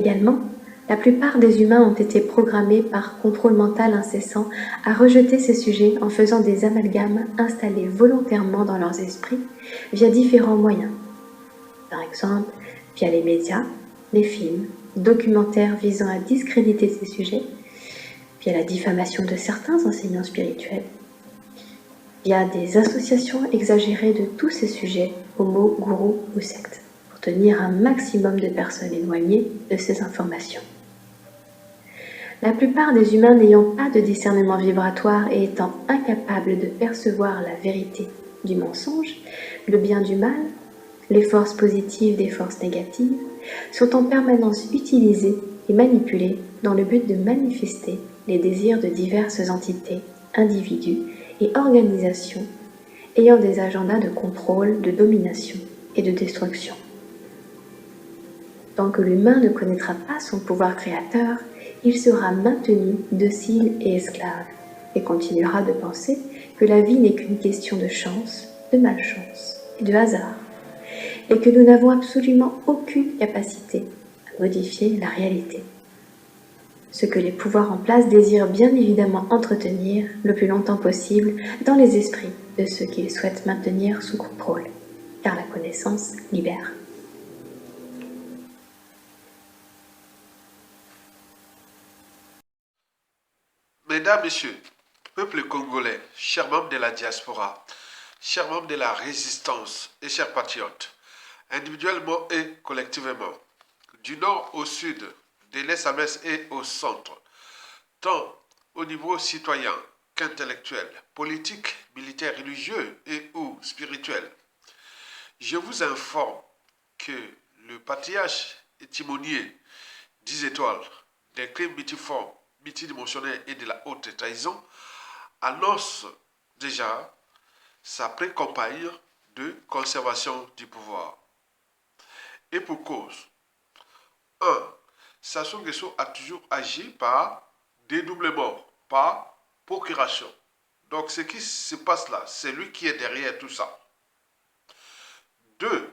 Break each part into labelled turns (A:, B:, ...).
A: Également, la plupart des humains ont été programmés par contrôle mental incessant à rejeter ces sujets en faisant des amalgames installés volontairement dans leurs esprits via différents moyens. Par exemple, via les médias, les films, documentaires visant à discréditer ces sujets, via la diffamation de certains enseignants spirituels, via des associations exagérées de tous ces sujets, homo, gourous ou sectes, pour tenir un maximum de personnes éloignées de ces informations. La plupart des humains n'ayant pas de discernement vibratoire et étant incapables de percevoir la vérité du mensonge, le bien du mal, les forces positives des forces négatives, sont en permanence utilisés et manipulés dans le but de manifester les désirs de diverses entités, individus et organisations ayant des agendas de contrôle, de domination et de destruction. Tant que l'humain ne connaîtra pas son pouvoir créateur, il sera maintenu docile et esclave, et continuera de penser que la vie n'est qu'une question de chance, de malchance et de hasard, et que nous n'avons absolument aucune capacité à modifier la réalité. Ce que les pouvoirs en place désirent bien évidemment entretenir le plus longtemps possible dans les esprits de ceux qu'ils souhaitent maintenir sous contrôle, car la connaissance libère.
B: Mesdames, Messieurs, peuple congolais, chers membres de la diaspora, chers membres de la résistance et chers patriotes, individuellement et collectivement, du nord au sud, de l'est à l'ouest et au centre, tant au niveau citoyen qu'intellectuel, politique, militaire, religieux et ou spirituel, je vous informe que le patriarche et timonier 10 étoiles des crimes multiformes, multidimensionnels et de la haute trahison annonce déjà sa pré-campagne de conservation du pouvoir. Et pour cause, 1. Sassou Nguesso a toujours agi par dédoublement, par procuration. Donc ce qui se passe là, c'est lui qui est derrière tout ça. 2.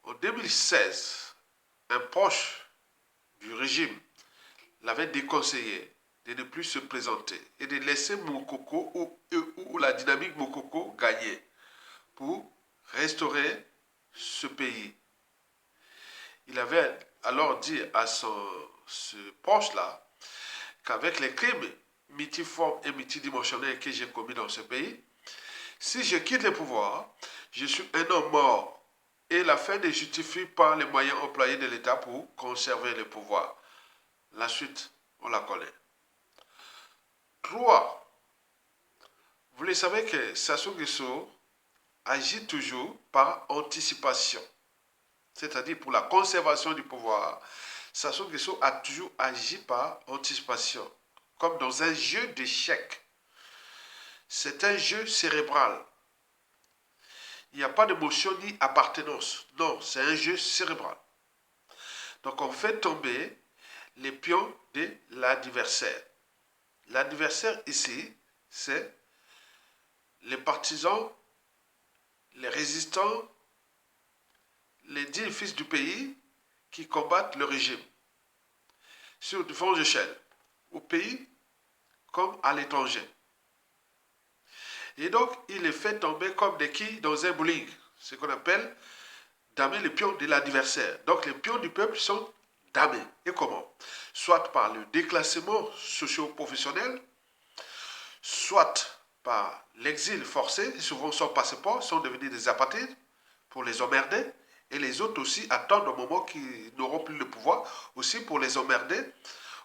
B: En 2016, un proche du régime l'avait déconseillé de ne plus se présenter et de laisser Moukoko ou la dynamique Moukoko gagner pour restaurer ce pays. Il avait alors dit à ce proche-là qu'avec les crimes multiformes et multidimensionnels que j'ai commis dans ce pays, si je quitte le pouvoir, je suis un homme mort. Et la fin ne justifie pas les moyens employés de l'État pour conserver le pouvoir. La suite, on la connaît. 3. Vous le savez que Sassou Nguesso agit toujours par anticipation. C'est-à-dire pour la conservation du pouvoir. Sassou Nguesso a toujours agi par anticipation. Comme dans un jeu d'échecs. C'est un jeu cérébral. Il n'y a pas d'émotion ni appartenance. Non, c'est un jeu cérébral. Donc on fait tomber les pions de l'adversaire. L'adversaire ici, c'est les partisans, les résistants, les 10 fils du pays qui combattent le régime sur différentes échelles, au pays comme à l'étranger. Et donc, il les fait tomber comme des quilles dans un bowling, ce qu'on appelle damer les pions de l'adversaire. Donc, les pions du peuple sont damés. Et comment? Soit par le déclassement socio-professionnel, soit par l'exil forcé, souvent sans passeport, sont devenus des apatrides pour les emmerder, et les autres aussi attendent au moment qu'ils n'auront plus le pouvoir, aussi pour les emmerder.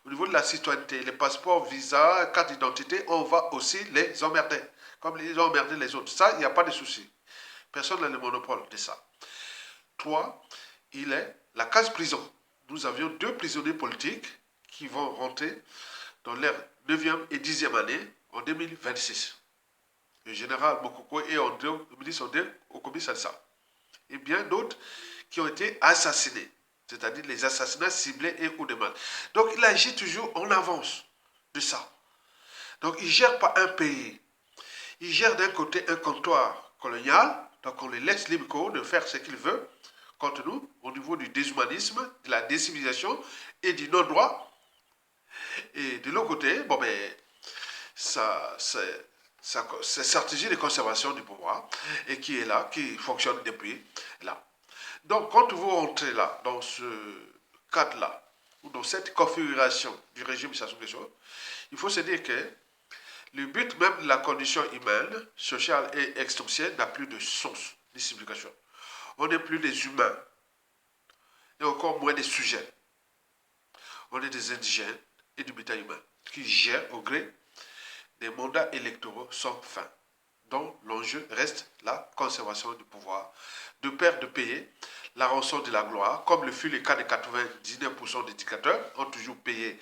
B: Au niveau de la citoyenneté, les passeports, visas, carte d'identité, on va aussi les emmerder, comme ils ont emmerdé les autres. Ça, il n'y a pas de souci. Personne n'a le monopole de ça. 3, il est la case prison. Nous avions 2 prisonniers politiques qui vont rentrer dans leur 9e et 10e année en 2026. Le général Mokoko et le ministre André Okobi-Salsa. Et bien d'autres qui ont été assassinés, c'est-à-dire les assassinats ciblés et ou de mal. Donc il agit toujours en avance de ça. Donc il ne gère pas un pays. Il gère d'un côté un comptoir colonial, donc on les laisse libre de faire ce qu'ils veulent, contre nous, au niveau du déshumanisme, de la décivilisation et du non-droit. Et de l'autre côté, bon ben, c'est stratégie de conservation du pouvoir et qui est là, qui fonctionne depuis là. Donc, quand vous rentrez là, dans ce cadre-là, ou dans cette configuration du régime Sassou Nguesso, il faut se dire que le but même de la condition humaine, sociale et extrémienne n'a plus de sens ni signification. On n'est plus des humains, et encore moins des sujets. On est des indigènes et du bétail humain qui gèrent au gré des mandats électoraux sans fin, dont l'enjeu reste la conservation du pouvoir, de peur de payer la rançon de la gloire, comme le fut le cas de 99% des dictateurs, ont toujours payé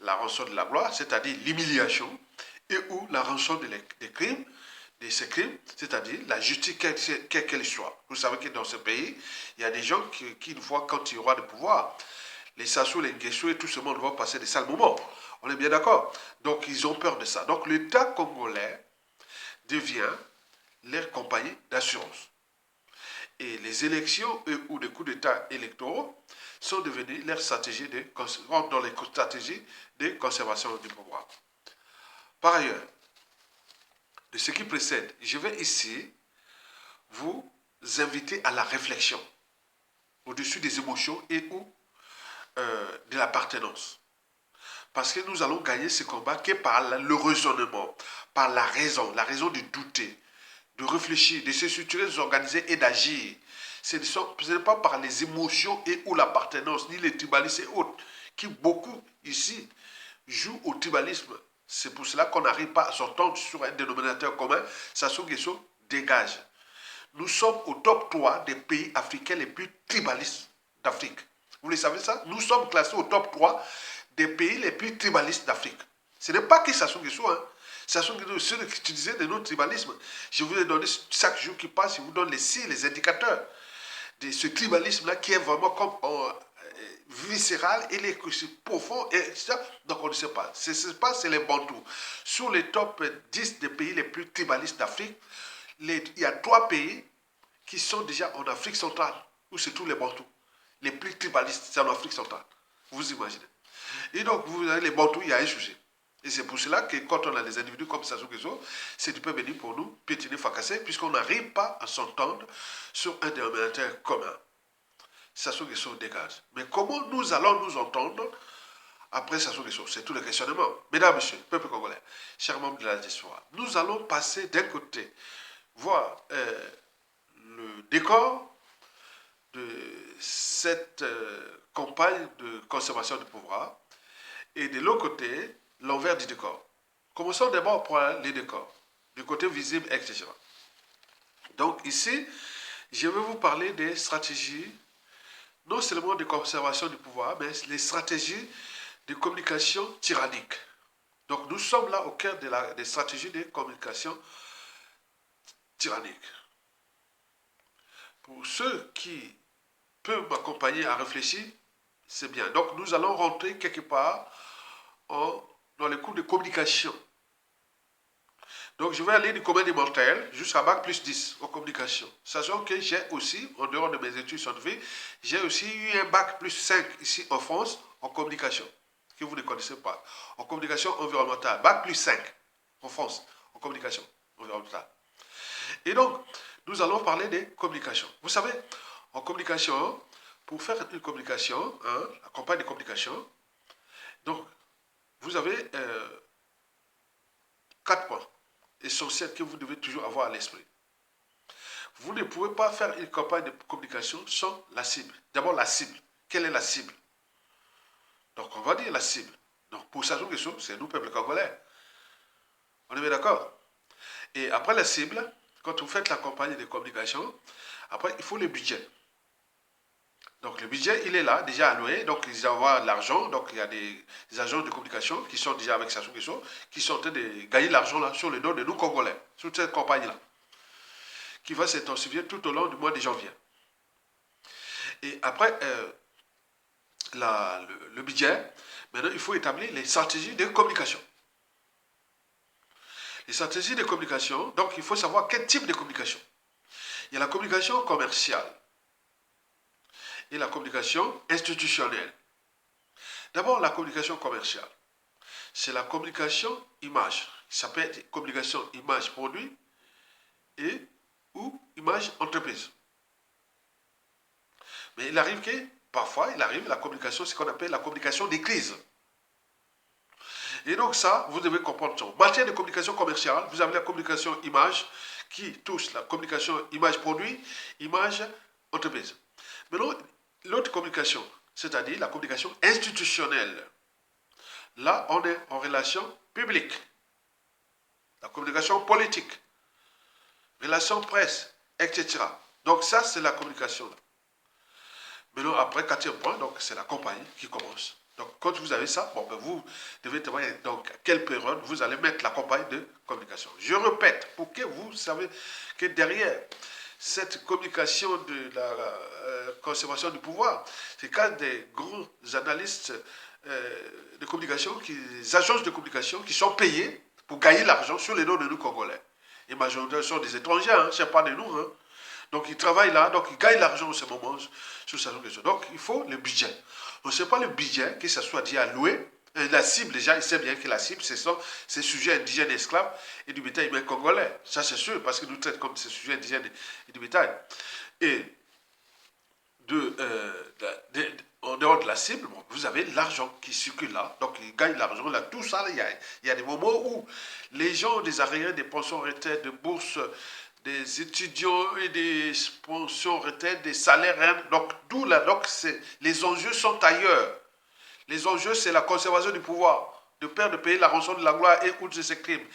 B: la rançon de la gloire, c'est-à-dire l'humiliation, et ou la rançon des crimes, de ces crimes, c'est-à-dire la justice quelle qu'elle soit. Vous savez que dans ce pays, il y a des gens qui une fois, quand il y aura le pouvoir, les Sassou, les Nguesso et tout ce monde vont passer des sales moments. On est bien d'accord. Donc, ils ont peur de ça. Donc, l'État congolais devient leur compagnie d'assurance. Et les élections ou les coups d'État électoraux sont devenus leur stratégie dans les stratégies de conservation du pouvoir. Par ailleurs, de ce qui précède, je vais ici vous inviter à la réflexion au-dessus des émotions et ou de l'appartenance. Parce que nous allons gagner ce combat que par le raisonnement, par la raison de douter, de réfléchir, de se structurer, de s'organiser et d'agir. Ce n'est pas par les émotions et ou l'appartenance, ni les tribalistes et autres, qui beaucoup ici jouent au tribalisme. C'est pour cela qu'on n'arrive pas à s'entendre sur un dénominateur commun. Sassou Nguesso dégage. Nous sommes au top 3 des pays africains les plus tribalistes d'Afrique. Vous le savez ça? Nous sommes classés au top 3 des pays les plus tribalistes d'Afrique. Ce n'est pas que Sassou Nguesso, hein. Sassou Nguesso, ceux qui utilisaient de notre tribalisme. Je vous ai donné chaque jour qui passe, je vous donne les indicateurs de ce tribalisme-là qui est vraiment comme viscéral et profond, etc. Donc on ne sait pas. Ce qui se passe, c'est les Bantous. Sur les top 10 des pays les plus tribalistes d'Afrique, il y a 3 pays qui sont déjà en Afrique centrale, où c'est tous les Bantous. Les plus tribalistes, c'est en Afrique centrale. Vous imaginez. Et donc, vous avez les Bantous, il y a un sujet. Et c'est pour cela que quand on a des individus comme Sassou Nguesso, c'est du peu béni pour nous, piétiner, fracasser, puisqu'on n'arrive pas à s'entendre sur un dénominateur commun. Sassou Nguesso dégage. Mais comment nous allons nous entendre après Sassou Nguesso? C'est tout le questionnement. Mesdames, Messieurs, peuple congolais, chers membres de la diaspora, nous allons passer d'un côté, voir le décor de cette campagne de conservation du pouvoir, et de l'autre côté, l'envers du décor. Commençons d'abord par les décors, du côté visible, etc. Donc ici, je vais vous parler des stratégies, non seulement de conservation du pouvoir, mais les stratégies de communication tyrannique. Donc nous sommes là au cœur des stratégies de communication tyrannique. Pour ceux qui peuvent m'accompagner à réfléchir, c'est bien. Donc nous allons rentrer quelque part dans les cours de communication. Donc je vais aller du commun des mortels jusqu'à bac plus 10 en communication. Sachant que j'ai aussi, en dehors de mes études scientifiques, j'ai aussi eu un bac plus 5 ici en France en communication, que vous ne connaissez pas. En communication environnementale, bac plus 5 en France, en communication environnementale. Et donc, nous allons parler des communications. Vous savez, en communication, pour faire une communication, la campagne de communication, donc, vous avez 4 points essentiels que vous devez toujours avoir à l'esprit. Vous ne pouvez pas faire une campagne de communication sans la cible. D'abord, la cible. Quelle est la cible? Donc, on va dire la cible. Donc, pour Sassou Nguesso, c'est nous, peuple congolais. On est bien d'accord? Et après la cible, quand vous faites la campagne de communication, après, il faut le budget. Donc le budget, il est là, déjà alloué, donc ils envoient l'argent, donc il y a des agents de communication qui sont déjà avec Sassou Nguesso, qui sont en train de gagner l'argent là sur le dos de nous Congolais, sur cette campagne-là, qui va s'intensifier tout au long du mois de janvier. Et après, le budget, maintenant il faut établir les stratégies de communication. Les stratégies de communication, donc il faut savoir quel type de communication. Il y a la communication commerciale. et la communication institutionnelle. D'abord, la communication commerciale. C'est la communication image. Ça peut être communication image produit et ou image entreprise. Mais il arrive que, parfois, il arrive la communication, ce qu'on appelle la communication des crises. Et donc ça, vous devez comprendre ça. En matière de communication commerciale, vous avez la communication image qui touche la communication image produit, image entreprise. Maintenant, l'autre communication, c'est-à-dire la communication institutionnelle. Là, on est en relation publique. La communication politique, relations presse, etc. Donc ça, c'est la communication. Là. Maintenant, après, quatrième point, donc c'est la compagnie qui commence. Donc, quand vous avez ça, bon, ben, vous devez témoigner donc à quelle période vous allez mettre la campagne de communication. Je répète, pour que vous savez que derrière cette communication de la conservation du pouvoir, c'est quand des grands analystes de communication, des agences de communication qui sont payées pour gagner l'argent sur les noms de nous Congolais. Et majoritairement sont des étrangers, hein, ce n'est pas de nous. Hein. Donc ils travaillent là, donc ils gagnent l'argent en ce moment sur cette question. Donc il faut le budget. On ne sait pas le budget qui ça soit déjà alloué. La cible, déjà, il sait bien que la cible, ce sont ces sujets indigènes esclaves et du bétail humain congolais. Ça, c'est sûr, parce qu'ils nous traitent comme ces sujets indigènes et du bétail. Et en dehors de la cible, bon, vous avez l'argent qui circule là, donc ils gagnent l'argent là, tout ça, là, il y a des moments où les gens ont des arriérés, des pensions retraites, des bourses, des étudiants et des pensions retraites, des salaires, hein, donc d'où là, donc les enjeux sont ailleurs. Les enjeux, c'est la conservation du pouvoir, de peur de payer la rançon de la gloire et outre ces crimes.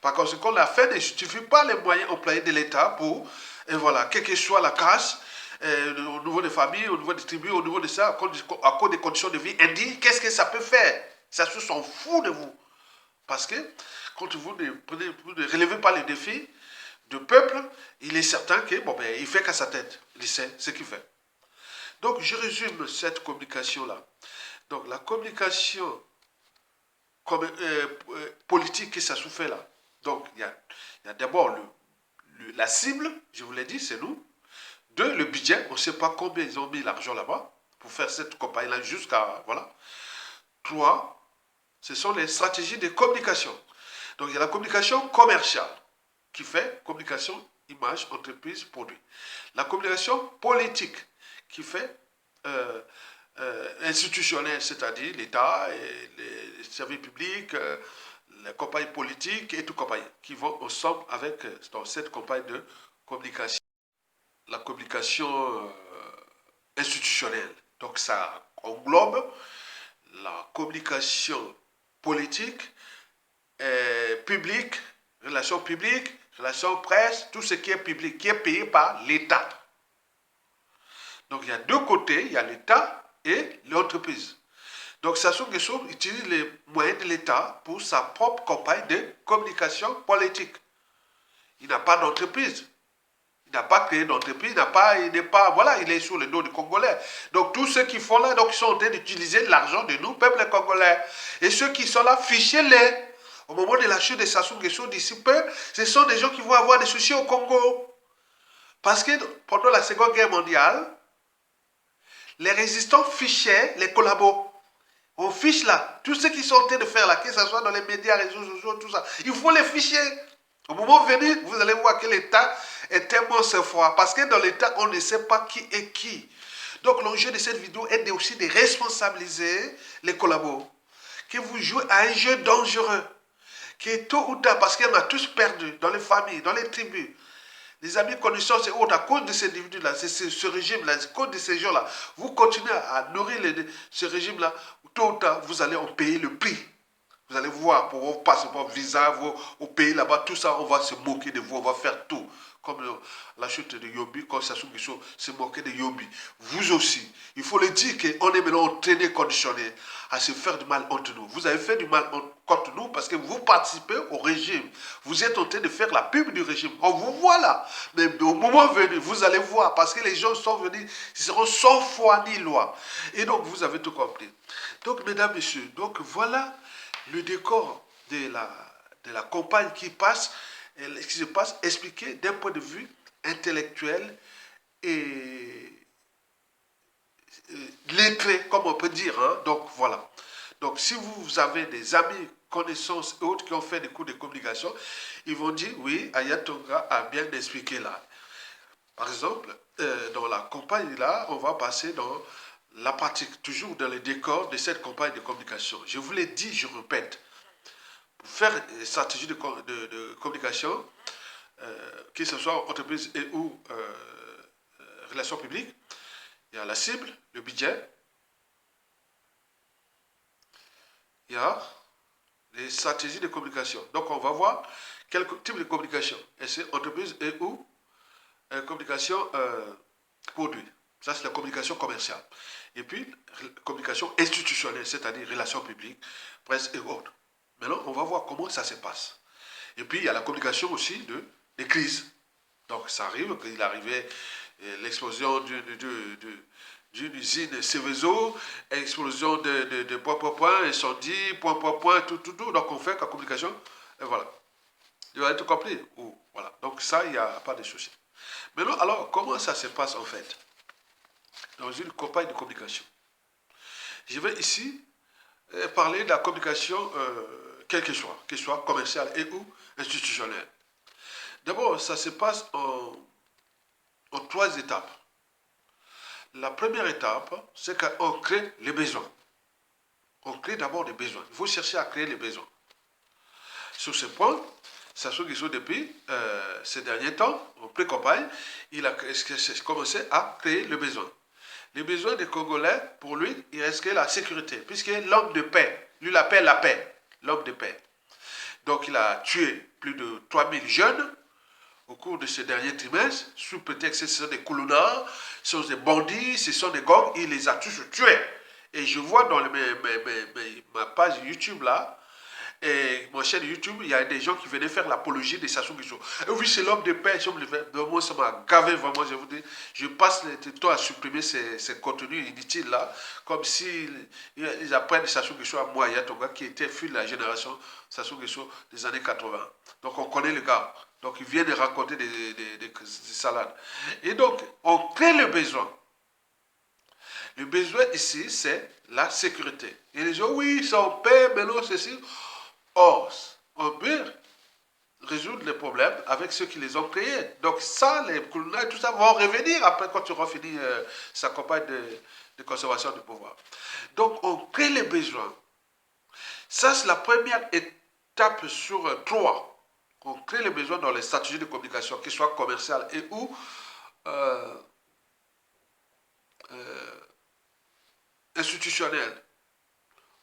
B: Par conséquent, la fin ne justifie pas les moyens employés de l'État pour, et voilà, quelle que soit la casse, au niveau des familles, au niveau des tribus, au niveau de ça, à cause des conditions de vie indignes, qu'est-ce que ça peut faire? Ça se s'en fout de vous. Parce que quand vous ne relevez pas les défis de peuple, il est certain que, bon, ben, il fait qu'à sa tête. Il sait ce qu'il fait. Donc, je résume cette communication-là. Donc, la communication politique que ça se fait là. Donc, il y a d'abord la cible, je vous l'ai dit, c'est nous. Deux, le budget, on ne sait pas combien ils ont mis l'argent là-bas pour faire cette campagne-là jusqu'à, voilà. Trois, ce sont les stratégies de communication. Donc, il y a la communication commerciale qui fait communication, image, entreprise, produit. La communication politique qui fait institutionnelle, c'est-à-dire l'État, les services publics, les compagnies politiques et toutes compagnies qui vont ensemble avec dans cette campagne de communication. La communication institutionnelle. Donc ça englobe la communication politique, publique, relations publiques, relations presse, tout ce qui est public, qui est payé par l'État. Donc il y a deux côtés, il y a l'État et l'entreprise. Donc Sassou Nguesso utilise les moyens de l'État pour sa propre campagne de communication politique. Il n'a pas d'entreprise. Il n'a pas créé d'entreprise, il n'est pas, voilà, il est sur le dos du Congolais. Donc tous ceux qui font là, donc ils sont en train d'utiliser l'argent de nous, peuple congolais. Et ceux qui sont là, fichez-les. Au moment de la chute de Sassou Nguesso d'ici peu, ce sont des gens qui vont avoir des soucis au Congo. Parce que pendant la Seconde Guerre mondiale, les résistants fichaient les collabos. On fiche là, tous ceux qui sont en train de faire là, que ce soit dans les médias, réseaux sociaux, tout ça, il faut les ficher. Au moment venu, vous allez voir que l'État est tellement froid. Parce que dans l'État, on ne sait pas qui est qui. Donc l'enjeu de cette vidéo est aussi de responsabiliser les collabos. Que vous jouez à un jeu dangereux. Que tôt ou tard, parce qu'on a tous perdu dans les familles, dans les tribus, les amis, connaissances et autres, à cause de ces individus-là, ce régime-là, à cause de ces gens-là, vous continuez à nourrir ce régime-là, tôt ou tard, vous allez en payer le prix. Vous allez voir, pour vos passeports, visa, au pays là-bas, tout ça, on va se moquer de vous, on va faire tout. Comme la chute de Yobi, quand Sassou Nguesso se moquait de Yobi. Vous aussi, il faut le dire qu'on est maintenant entraîné, conditionné à se faire du mal entre nous. Vous avez fait du mal contre nous parce que vous participez au régime. Vous êtes en train de faire la pub du régime. On vous voit là. Mais au moment venu, vous allez voir parce que les gens sont venus, ils seront sans foi ni loi. Et donc, vous avez tout compris. Donc, mesdames, messieurs, donc voilà le décor de la campagne qui se passe, expliqué d'un point de vue intellectuel et lettrés, comme on peut dire. Hein. Donc voilà. Donc si vous avez des amis, connaissances et autres qui ont fait des cours de communication, ils vont dire, oui, Ayatonga a bien expliqué là. Par exemple, dans la campagne là, on va passer dans la pratique, toujours dans les décors de cette campagne de communication. Je vous l'ai dit, je répète, pour faire une stratégie de communication, que ce soit entreprise et ou relations publiques, il y a la cible, le budget, il y a les stratégies de communication. Donc on va voir quel type de communication. Et c'est entreprise et ou communication produit. Ça, c'est la communication commerciale. Et puis, communication institutionnelle, c'est-à-dire relations publiques, presse et autres. Maintenant, on va voir comment ça se passe. Et puis, il y a la communication aussi des crises. Donc, ça arrive qu'il arrivait l'explosion d'une usine Céveso, explosion de point, incendie, point, tout. Donc, on fait la communication, et voilà. Il va être compris. Voilà. Donc, ça, il n'y a pas de souci. Maintenant, alors, comment ça se passe en fait dans une campagne de communication? Je vais ici parler de la communication, quelle que soit commerciale et ou institutionnelle. D'abord, ça se passe en 3 étapes. La première étape, c'est qu'on crée les besoins. On crée d'abord des besoins. Il faut chercher à créer les besoins. Sur ce point, Sassou Nguesso, depuis ces derniers temps, en pré-campagne, il a commencé à créer le besoin. Les besoins des Congolais, pour lui, il restait la sécurité, puisque l'homme de paix, lui l'appelle la paix, l'homme de paix. Donc il a tué plus de 3000 jeunes au cours de ces derniers trimestres, sous prétexte que ce sont des colonnards, ce sont des bandits, ce sont des gangs, il les a tous tués. Et je vois dans ma page YouTube là, et mon chaîne YouTube, il y a des gens qui venaient faire l'apologie de Sassou Nguesso. Et oui, c'est l'homme de paix. Moi, ça m'a gavé vraiment, je vous dis. Je passe le temps à supprimer ces contenus inutiles là, comme s'ils apprennent Sassou Nguesso à moi, Yatonga, qui était fille de la génération Sassou Nguesso des années 80. Donc on connaît le gars. Donc il vient de raconter des salades. Et donc, on crée le besoin. Le besoin ici, c'est la sécurité. Et les gens, oui, ça on paie, mais non, ceci. Or, on peut résoudre les problèmes avec ceux qui les ont créés. Donc ça, les coloniaux et tout ça vont revenir après quand tu auras fini sa campagne de conservation du pouvoir. Donc on crée les besoins. Ça, c'est la première étape sur 3. On crée les besoins dans les stratégies de communication, qu'elles soient commerciales et ou institutionnelles.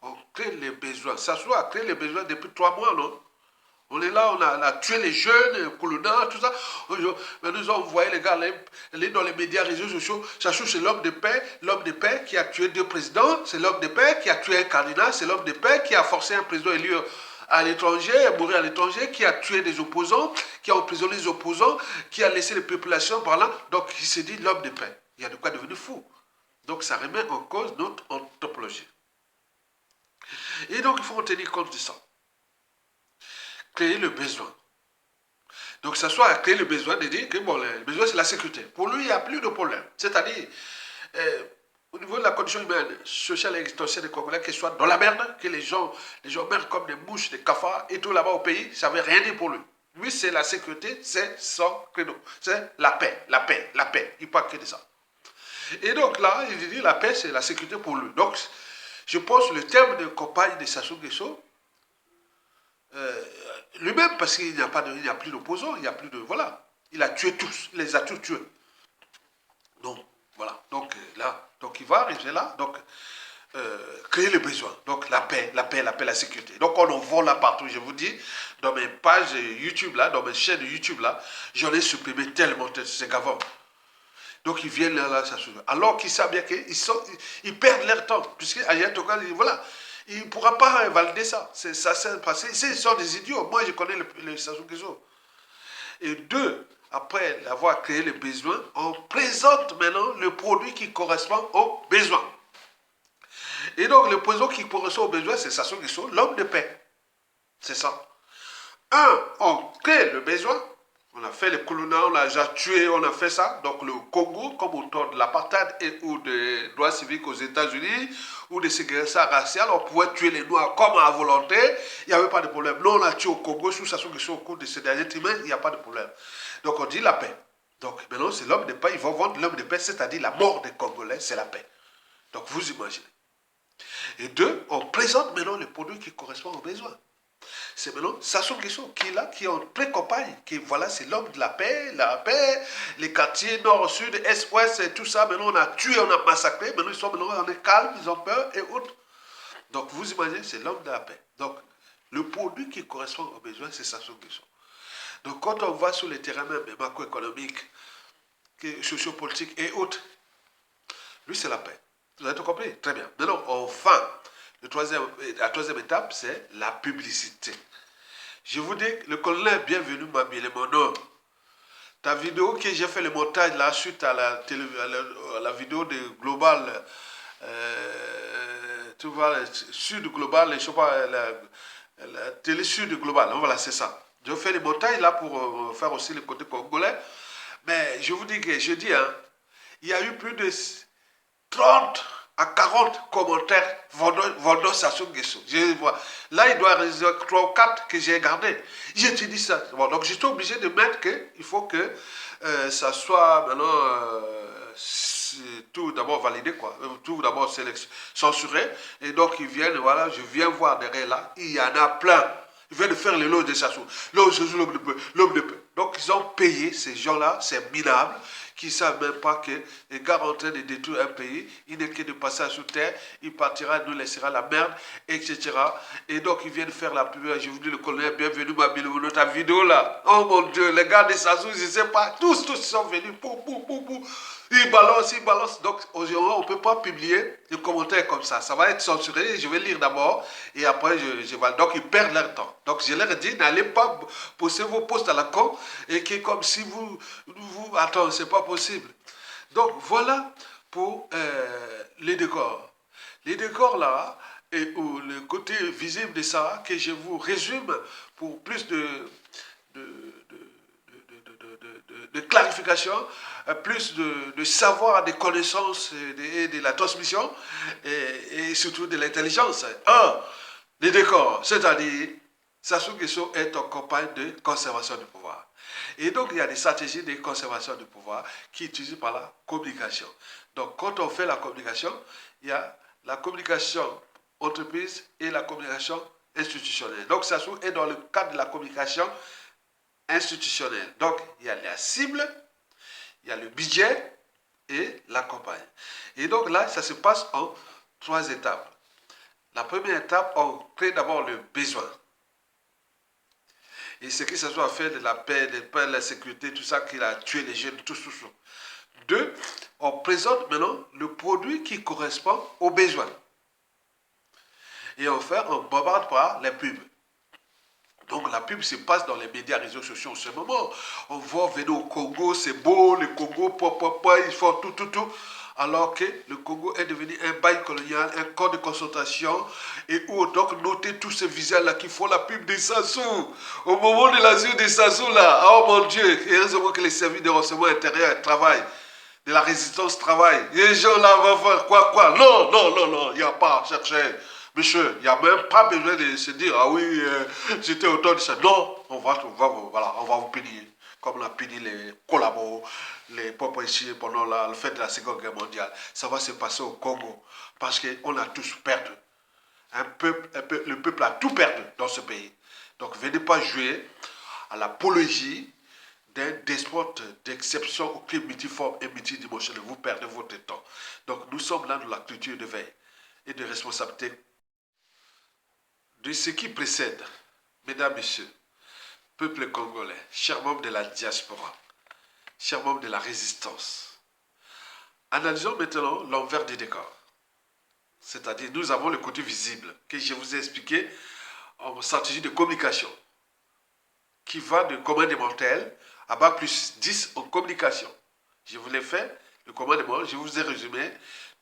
B: On crée les besoins. Ça soit créé les besoins depuis 3 mois, non? On est là, on a tué les jeunes, colonnades, tout ça. Mais nous avons envoyé les gars aller dans les médias, réseaux sociaux. Ça c'est l'homme de paix qui a tué 2 présidents. C'est l'homme de paix qui a tué un cardinal. C'est l'homme de paix qui a forcé un président élu à l'étranger, à mourir à l'étranger, qui a tué des opposants, qui a emprisonné les opposants, qui a laissé les populations par là. Donc il s'est dit l'homme de paix. Il y a de quoi devenir fou. Donc ça remet en cause notre anthropologie. Et donc, il faut en tenir compte de ça. Créer le besoin. Donc, ça soit créer le besoin de dire que bon, le besoin, c'est la sécurité. Pour lui, il n'y a plus de problème. C'est-à-dire, au niveau de la condition humaine, sociale et existentielle des Congolais, qu'ils soient dans la merde, que les gens meurent comme des mouches, des cafards, et tout là-bas au pays, ça ne veut rien dire pour lui. Lui, c'est la sécurité, c'est son credo. C'est la paix, la paix, la paix. Il parle que de ça. Et donc là, il dit la paix, c'est la sécurité pour lui. Donc, je pense le terme de campagne de Sassou Nguesso, lui-même, parce qu'il n'y a plus d'opposants, il n'y a plus de... Voilà. Il a tué tous, il les a tous tués. Donc, voilà. Donc, là, donc il va arriver là, donc, créer le besoin. Donc, la paix, la sécurité. Donc, on en vole là partout, je vous dis, dans mes pages YouTube là, dans mes chaînes YouTube là, j'en ai supprimé tellement, c'est gavant. Donc ils viennent là, ça se... Alors qu'ils savent bien qu'ils perdent leur temps. Puisque Ayatollah, voilà, il ne pourra pas valider ça. Ça s'est passé. Ils sont des idiots. Moi, je connais le Sassou Nguesso. Et 2, après avoir créé les besoins, on présente maintenant le produit qui correspond aux besoins. Et donc, le produit qui correspond aux besoins, c'est Sassou Nguesso, l'homme de paix. C'est ça. 1, on crée le besoin. On a fait les coloniaux, on a déjà tué, on a fait ça. Donc le Congo, comme au temps de l'apartheid et ou des droits civiques aux États-Unis, ou des ségrégation raciale, on pouvait tuer les Noirs comme à volonté, il n'y avait pas de problème. Nous, on a tué au Congo, sous sa question au cours de ces derniers trimestres, il n'y a pas de problème. Donc on dit la paix. Donc maintenant, c'est l'homme de paix, ils vont vendre l'homme de paix, c'est-à-dire la mort des Congolais, c'est la paix. Donc vous imaginez. Et deux, on présente maintenant les produits qui correspondent aux besoins. C'est maintenant Sassou Nguesso qui est là, qui est en pré-campagne, qui voilà, c'est l'homme de la paix, les quartiers nord, sud, est, ouest, et tout ça. Maintenant, on a tué, on a massacré. Maintenant, ils sont maintenant, on est calme, ils ont peur et autres. Donc, vous imaginez, c'est l'homme de la paix. Donc, le produit qui correspond aux besoins, c'est Sassou Nguesso. Donc, quand on va sur les terrains même macroéconomiques, sociopolitiques et autres, lui, c'est la paix. Vous avez tout compris? Très bien. Maintenant, enfin, la troisième étape, c'est la publicité. Je vous dis, le colonel Bienvenu Mabile, mon nom. Ta vidéo que j'ai fait le montage là, suite à la vidéo de Global, tu vois, Sud Global, je sais pas, la télé Sud Global, voilà, c'est ça. Je fais le montage là pour faire aussi le côté congolais. Mais je vous dis que, je dis, hein, il y a eu plus de 30 à 40 commentaires vendant Sassou Nguesso. Là, il doit rester 3 ou 4 que j'ai gardé. J'ai dit ça. Bon, donc, j'étais obligé de mettre qu'il faut que ça soit maintenant tout d'abord validé, quoi. Tout d'abord censuré. Et donc, ils viennent, voilà, je viens voir derrière là, il y en a plein. Ils viennent de faire le lot de Sassou. L'homme de peu, l'homme de peu. Donc, ils ont payé ces gens-là, c'est minable, qui ne savent même pas que les gars en train de détruire un pays, il n'est que de passer sous terre, il partira, il nous laissera la merde, etc. Et donc, ils viennent faire la pub. Je vous dis, le colonel, bienvenue, Mabilou, ta vidéo là. Oh mon Dieu, les gars de Sassou, je ne sais pas, tous sont venus. Ils balancent. Donc, aujourd'hui, on ne peut pas publier des commentaires comme ça. Ça va être censuré. Je vais lire d'abord et après, je vais. Donc, ils perdent leur temps. Donc, je leur dis, n'allez pas poster vos posts à la con et qui est comme si attends, c'est pas possible. Donc, voilà pour les décors. Les décors là, et le côté visible de ça, que je vous résume pour plus de clarification, plus de savoir, de connaissances et de la transmission et surtout de l'intelligence. Un, les décors, c'est-à-dire Sassou Nguesso est en campagne de conservation du pouvoir. Et donc, il y a des stratégies de conservation du pouvoir qui utilisent par la communication. Donc, quand on fait la communication, il y a la communication entreprise et la communication institutionnelle. Donc, Sassou est dans le cadre de la communication institutionnelle. Donc, il y a la cible, il y a le budget et la campagne. Et donc là, ça se passe en 3 étapes. La première étape, on crée d'abord le besoin. Et ce que ça soit fait de la paix, de la sécurité, tout ça, qu'il a tué les jeunes, tout. 2, on présente maintenant le produit qui correspond aux besoins. Et enfin, on bombarde par les pubs. Donc la pub se passe dans les médias, réseaux sociaux en ce moment. On voit venir au Congo, c'est beau, le Congo, ils font tout. Alors que le Congo est devenu un bail colonial, un camp de concentration, et où donc notez tous ces visages-là qui font la pub des Sassou. Au moment de l'asile des Sassou, là, oh mon Dieu, et heureusement que les services de renseignement intérieur travaillent, de la résistance travaillent. Les gens là vont faire quoi? Non, il n'y a pas à chercher. Monsieur, il n'y a même pas besoin de se dire, ah oui, j'étais auteur de ça. Non, on va vous punir. Comme on a puni les collabos, les peuples ici pendant le fait de la Seconde Guerre mondiale. Ça va se passer au Congo. Parce qu'on a tous perdu. Le peuple a tout perdu dans ce pays. Donc, venez pas jouer à l'apologie d'un despote d'exception aucun multiforme et multidimensionnel. Vous perdez votre temps. Donc, nous sommes là dans la culture de veille et de responsabilité de ce qui précède, mesdames, messieurs, peuple congolais, chers membres de la diaspora, chers membres de la résistance. Analysons maintenant l'envers du décor. C'est-à-dire, nous avons le côté visible que je vous ai expliqué en stratégie de communication qui va de commun des mortels à bac plus 10 en communication. Je vous l'ai fait, le commun des mortels, je vous ai résumé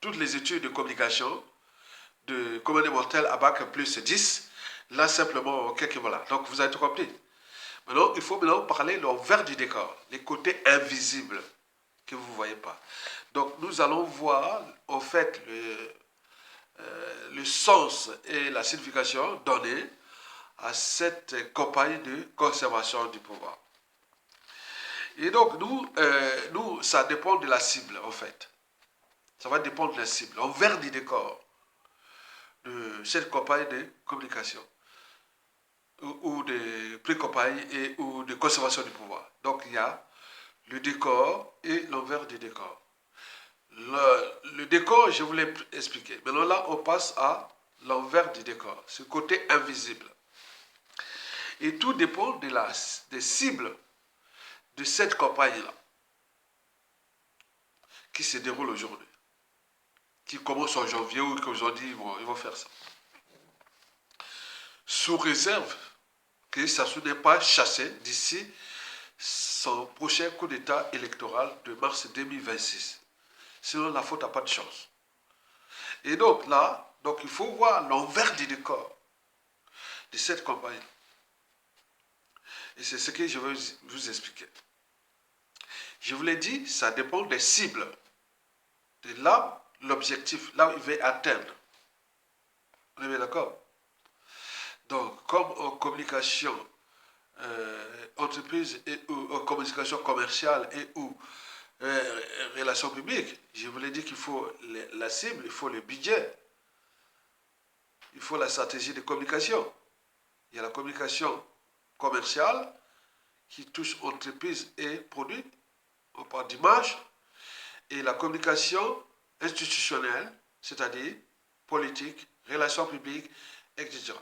B: toutes les études de communication de commun des mortels à bac plus 10. Là, simplement, quelques voilà. Donc, vous avez tout compris. Maintenant, il faut maintenant parler de l'envers du décor, les côtés invisibles que vous ne voyez pas. Donc, nous allons voir, en fait, le sens et la signification donnée à cette campagne de conservation du pouvoir. Et donc, nous, ça dépend de la cible, en fait. Ça va dépendre de la cible, l'envers du décor de cette campagne de communication ou de pré-campagne ou de conservation du pouvoir. Donc, il y a le décor et l'envers du décor. Le décor, je vous l'ai expliqué. Maintenant, là, on passe à l'envers du décor, ce côté invisible. Et tout dépend des cibles de cette campagne-là, qui se déroule aujourd'hui, qui commence en janvier ou qu'aujourd'hui ils vont faire ça. Sous réserve que ça ne soit pas chassé d'ici son prochain coup d'État électoral de mars 2026. Sinon, la faute n'a pas de chance. Et donc là, il faut voir l'envers du décor de cette campagne. Et c'est ce que je vais vous expliquer. Je vous l'ai dit, ça dépend des cibles. De là, l'objectif, là où il veut atteindre. On est bien d'accord? Donc, comme en communication entreprise et ou en communication commerciale et ou relations publiques, je vous l'ai dit qu'il faut la cible, il faut le budget, il faut la stratégie de communication. Il y a la communication commerciale qui touche entreprise et produits, on parle d'image, et la communication institutionnelle, c'est-à-dire politique, relations publiques, etc.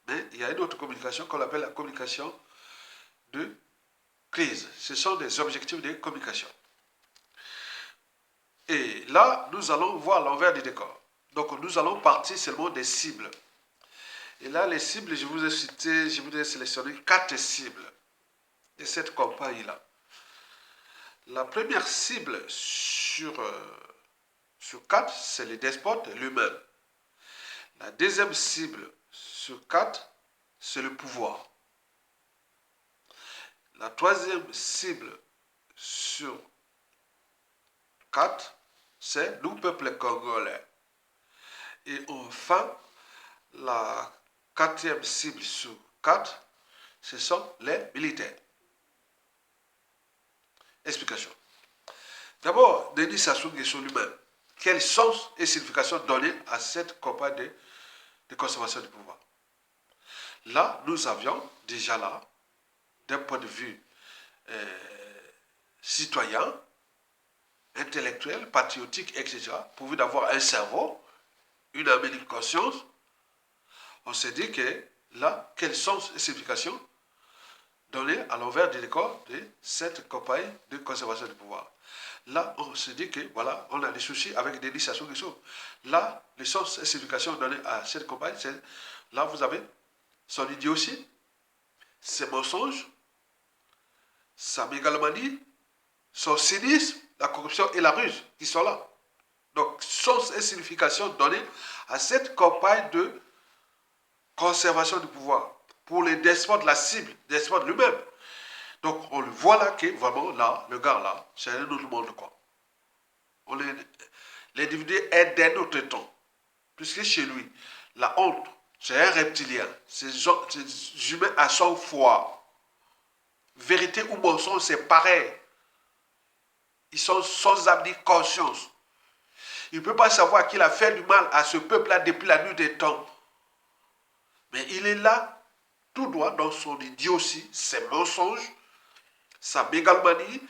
B: Mais il y a une autre communication qu'on appelle la communication de crise. Ce sont des objectifs de communication. Et là, nous allons voir l'envers du décor. Donc, nous allons partir seulement des cibles. Et là, les cibles, je vous ai cité, je vous ai sélectionné 4 cibles de cette campagne-là. La première cible sur 4, c'est le despote, l'humain. La deuxième cible sur 4, c'est le pouvoir. La troisième cible sur 4, c'est nous, peuple congolais. Et enfin, la quatrième cible sur 4, ce sont les militaires. Explication. D'abord, Denis Sassou Nguesso lui-même. Quel sens et signification donner à cette campagne de conservation du pouvoir? Là, nous avions déjà là, d'un point de vue citoyen, intellectuel, patriotique, etc., pourvu d'avoir un cerveau, une âme et une conscience, on s'est dit que là, quel sens et signification donner à l'envers du décor de cette campagne de conservation du pouvoir. Là, on se dit que, voilà, on a des soucis avec Denis Sassou Nguesso. Là, le sens et signification donné à cette campagne, c'est, là, vous avez son idiotie, ses mensonges, sa mégalomanie, son cynisme, la corruption et la ruse qui sont là. Donc, sens et signification donnée à cette campagne de conservation du pouvoir pour les despotes, la cible, despote lui-même. Donc, on le voit là que vraiment, là, le gars là, c'est un autre monde, quoi. L'individu est d'un autre temps. Puisque chez lui, la honte, c'est un reptilien. C'est humain à son foi. Vérité ou mensonge, c'est pareil. Ils sont sans âme ni conscience. Il ne peut pas savoir qu'il a fait du mal à ce peuple-là depuis la nuit des temps. Mais il est là, tout droit dans son idiotie, ses mensonges, sa mégalomanie,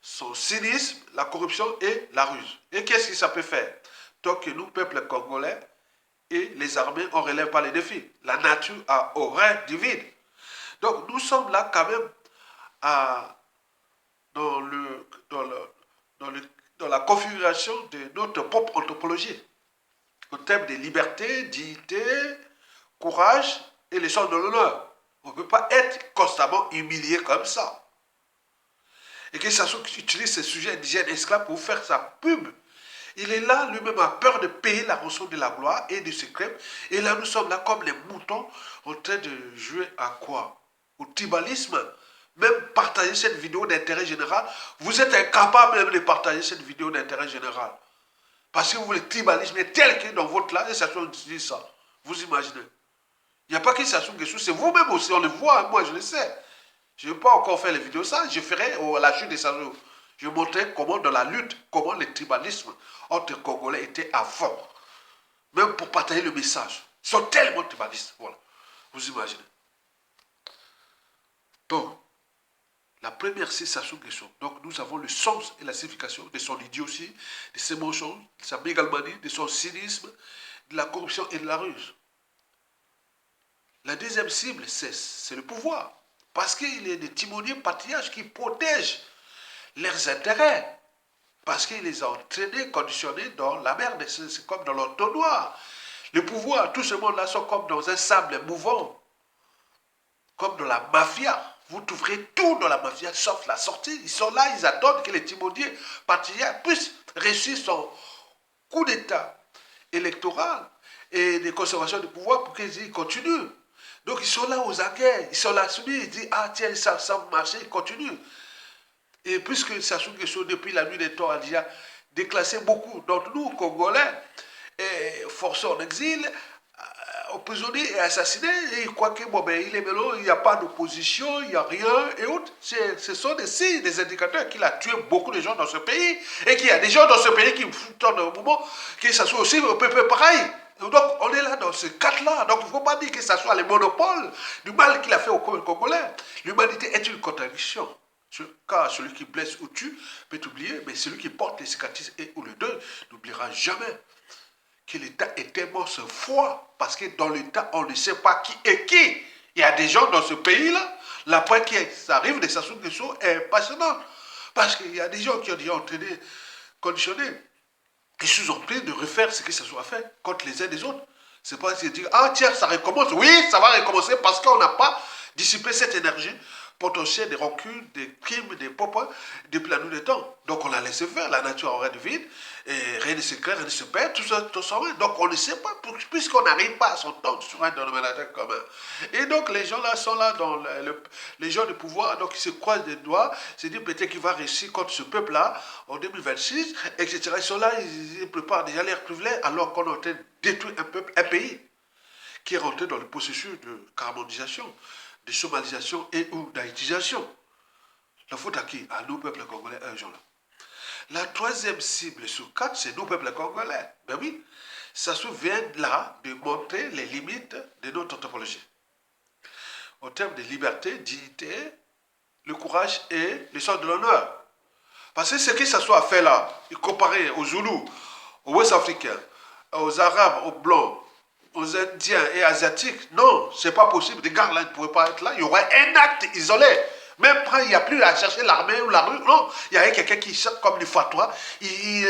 B: son cynisme, la corruption et la ruse. Et qu'est-ce que ça peut faire? Tant que nous, peuple congolais, et les armées, on ne relève pas les défis. La nature a horreur du vide. Donc nous sommes là quand même dans la configuration de notre propre anthropologie. Au terme de liberté, dignité, courage et les sens de l'honneur. On ne peut pas être constamment humilié comme ça. Et que Sassou utilise ce sujet indigène esclave pour faire sa pub. Il est là, lui-même a peur de payer la rançon de la gloire et du secret. Et là, nous sommes là comme les moutons en train de jouer à quoi? Au tribalisme. même partager cette vidéo d'intérêt général. Vous êtes incapable même de partager cette vidéo d'intérêt général. Parce que vous, le tribalisme est tel que dans votre là, et ça dit ça. Vous imaginez. Il n'y a pas que Sassou Nguesso, c'est vous-même aussi, on le voit, moi je le sais. Je ne vais pas encore faire les vidéos, ça, je ferai à la chute de Sassou. Je montrerai comment dans la lutte, comment le tribalisme entre Congolais était à fond. Même pour partager le message. Ils sont tellement tribalistes, voilà. Vous imaginez. Donc, la première, c'est Sassou Nguesso. Donc, nous avons le sens et la signification de son idiotie, de ses mensonges, de sa mégalomanie, de son cynisme, de la corruption et de la ruse. La deuxième cible, c'est le pouvoir. Parce qu'il est des timoniers patriarches qui protègent leurs intérêts. Parce qu'il les a entraînés, conditionnés dans la merde. C'est comme dans l'entonnoir. Le pouvoir, tout ce monde-là sont comme dans un sable mouvant. Comme dans la mafia. Vous trouverez tout dans la mafia, sauf la sortie. Ils sont là, ils attendent que les timoniers patriarches puissent réussir son coup d'État électoral et de conservation du pouvoir pour qu'ils continuent. Donc ils sont là aux aguets, ils sont là soumis, ils disent, ah tiens, ça marche, ils continuent. Et puisque Sassou Nguesso, depuis la nuit des temps, a déjà déclassé beaucoup d'entre nous, Congolais, et forcés en exil, emprisonnés et assassinés, et ils croient que bon, ben, il est mélo, il n'y a pas d'opposition, il n'y a rien, et autres. Ce sont des signes, des indicateurs qu'il a tué beaucoup de gens dans ce pays, et qu'il y a des gens dans ce pays qui foutent au moment que ça soit aussi un peu pareil. Donc, on est là dans ce cadre-là. Donc, il ne faut pas dire que ce soit le monopole du mal qu'il a fait au Congolais. L'humanité est une contradiction. Car celui qui blesse ou tue peut oublier, mais celui qui porte les cicatrices et ou le deuil n'oubliera jamais que l'État est tellement froid. Parce que dans l'État, on ne sait pas qui est qui. Il y a des gens dans ce pays-là, la preuve qui arrive de Sassou Nguesso est passionnante. Parce qu'il y a des gens qui ont déjà entraîné, conditionnés. Ils sont en train de refaire ce que ça soit fait contre les uns des autres. C'est pas de dire, ah tiens, ça recommence. Oui, ça va recommencer parce qu'on n'a pas dissipé cette énergie potentielle des rancunes, des crimes, des popos depuis la nuit des temps. Donc on l'a laissé faire, la nature aurait de vide, et rien ne se crée, rien ne se perd, tout ça, tout ça. Donc on ne sait pas, puisqu'on n'arrive pas à s'entendre sur un dénominateur commun. Et donc les gens là sont là, dans les gens de pouvoir, donc ils se croisent les doigts, se disent peut-être qu'il va réussir contre ce peuple-là en 2026, etc. Ils sont là, ils préparent déjà leurs privilèges, alors qu'on est en train de détruire un peuple, un pays qui est rentré dans le processus de carbonisation, de somalisation et ou d'haïtisation. La faute à qui? À nos peuples congolais, un jour là. La troisième cible sur 4, c'est nos peuples congolais. Ben oui, ça se vient là de montrer les limites de notre anthropologie. En termes de liberté, dignité, le courage et le sens de l'honneur. Parce que ce que ça soit fait là, comparé aux Zoulous, aux Ouest-Africains, aux Arabes, aux Blancs, aux Indiens et Asiatiques, non, c'est pas possible. Des gars là, ils ne pourraient pas être là. Il y aurait un acte isolé. Même quand il n'y a plus à chercher l'armée ou la rue, non. Il y a quelqu'un qui cherche comme les fatwas,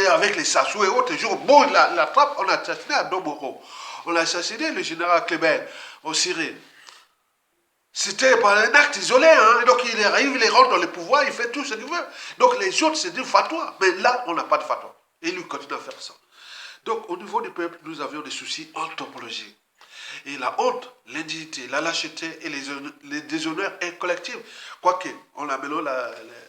B: avec les Sassou et autres. Jour, bon, la trappe, on a assassiné à Domoro. On a assassiné le général Kleber en Syrie. C'était un acte isolé, hein. Donc il arrive, il rentre dans le pouvoir, il fait tout ce qu'il veut. Donc les autres, c'est des fatwas. Mais là, on n'a pas de fatwa. Et lui continue à faire ça. Donc, au niveau du peuple, nous avions des soucis anthropologiques. Et la honte, l'indignité, la lâcheté et les déshonneurs est collectif. Quoique, on a mêlé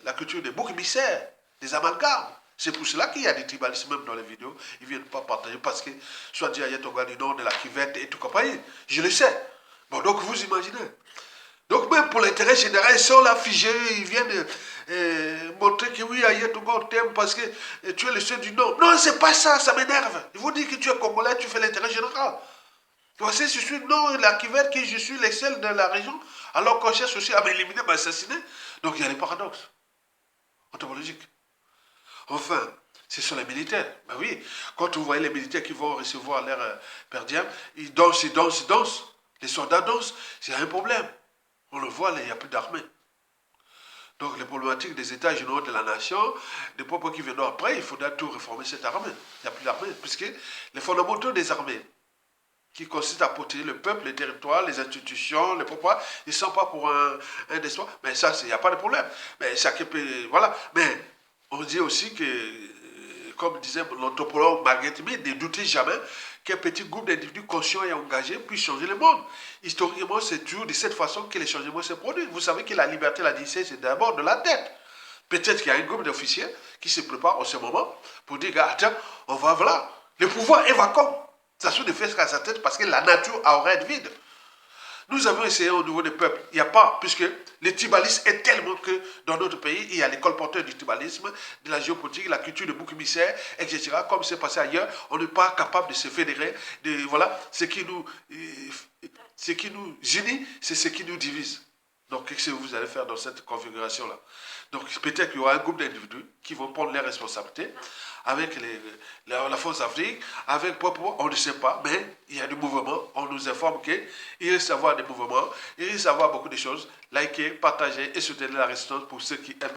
B: la culture des boucs émissaires, des amalgames. C'est pour cela qu'il y a des tribalistes même dans les vidéos. Ils ne viennent pas partager parce que, soit dit Ayatonga du Nord, de la Kivette et tout compagnie. Je le sais. Bon, donc vous imaginez. Donc même pour l'intérêt général, ils sont là figés, ils viennent montrer que oui, Ayatonga, on t'aime parce que tu es le seul du Nord. Non, c'est pas ça, ça m'énerve. Ils vous disent que tu es Congolais, tu fais l'intérêt général. Voici, je suis non, la Kivette, que je suis les seuls de la région, alors qu'on cherche aussi à m'éliminer, m'assassiner. Donc il y a des paradoxes anthropologiques. Enfin, ce sont les militaires. Ben oui, quand vous voyez les militaires qui vont recevoir leur per diem, ils dansent, ils dansent, ils dansent. Les soldats dansent, c'est un problème. On le voit, là, il n'y a plus d'armée. Donc les problématiques des États généraux de la nation, des peuples qui viendront après, il faudra tout réformer cette armée. Il n'y a plus d'armée, puisque les fondamentaux des armées, qui consistent à protéger le peuple, les territoires, les institutions, les peuples, ils ne sont pas pour un destin. Mais ça, il n'y a pas de problème. Mais chacun peut, voilà. Mais on dit aussi que, comme disait l'anthropologue Marguerite Mead, ne doutez jamais qu'un petit groupe d'individus conscients et engagés puisse changer le monde. Historiquement, c'est toujours de cette façon que les changements se produisent. Vous savez que la liberté, la dignité, c'est d'abord de la tête. Peut-être qu'il y a un groupe d'officiers qui se prépare en ce moment pour dire, attends, on va voilà. Le pouvoir est vacant. Ça se fait à sa tête parce que la nature aurait être vide. Nous avons essayé au niveau des peuples. Il n'y a pas, puisque le tribalisme est tellement que dans notre pays, il y a les colporteurs du tribalisme, de la géopolitique, la culture de bouc émissaire, etc. Comme c'est passé ailleurs, on n'est pas capable de se fédérer. Voilà, ce qui nous unit, c'est ce qui nous divise. Donc, qu'est-ce que vous allez faire dans cette configuration-là? Donc, peut-être qu'il y aura un groupe d'individus qui vont prendre leurs responsabilités avec la Force Afrique, avec Popo, on ne sait pas, mais il y a des mouvements. On nous informe qu'il risque d'avoir des mouvements, il risque d'avoir beaucoup de choses. Likez, partagez et soutenez la résistance pour ceux qui aiment.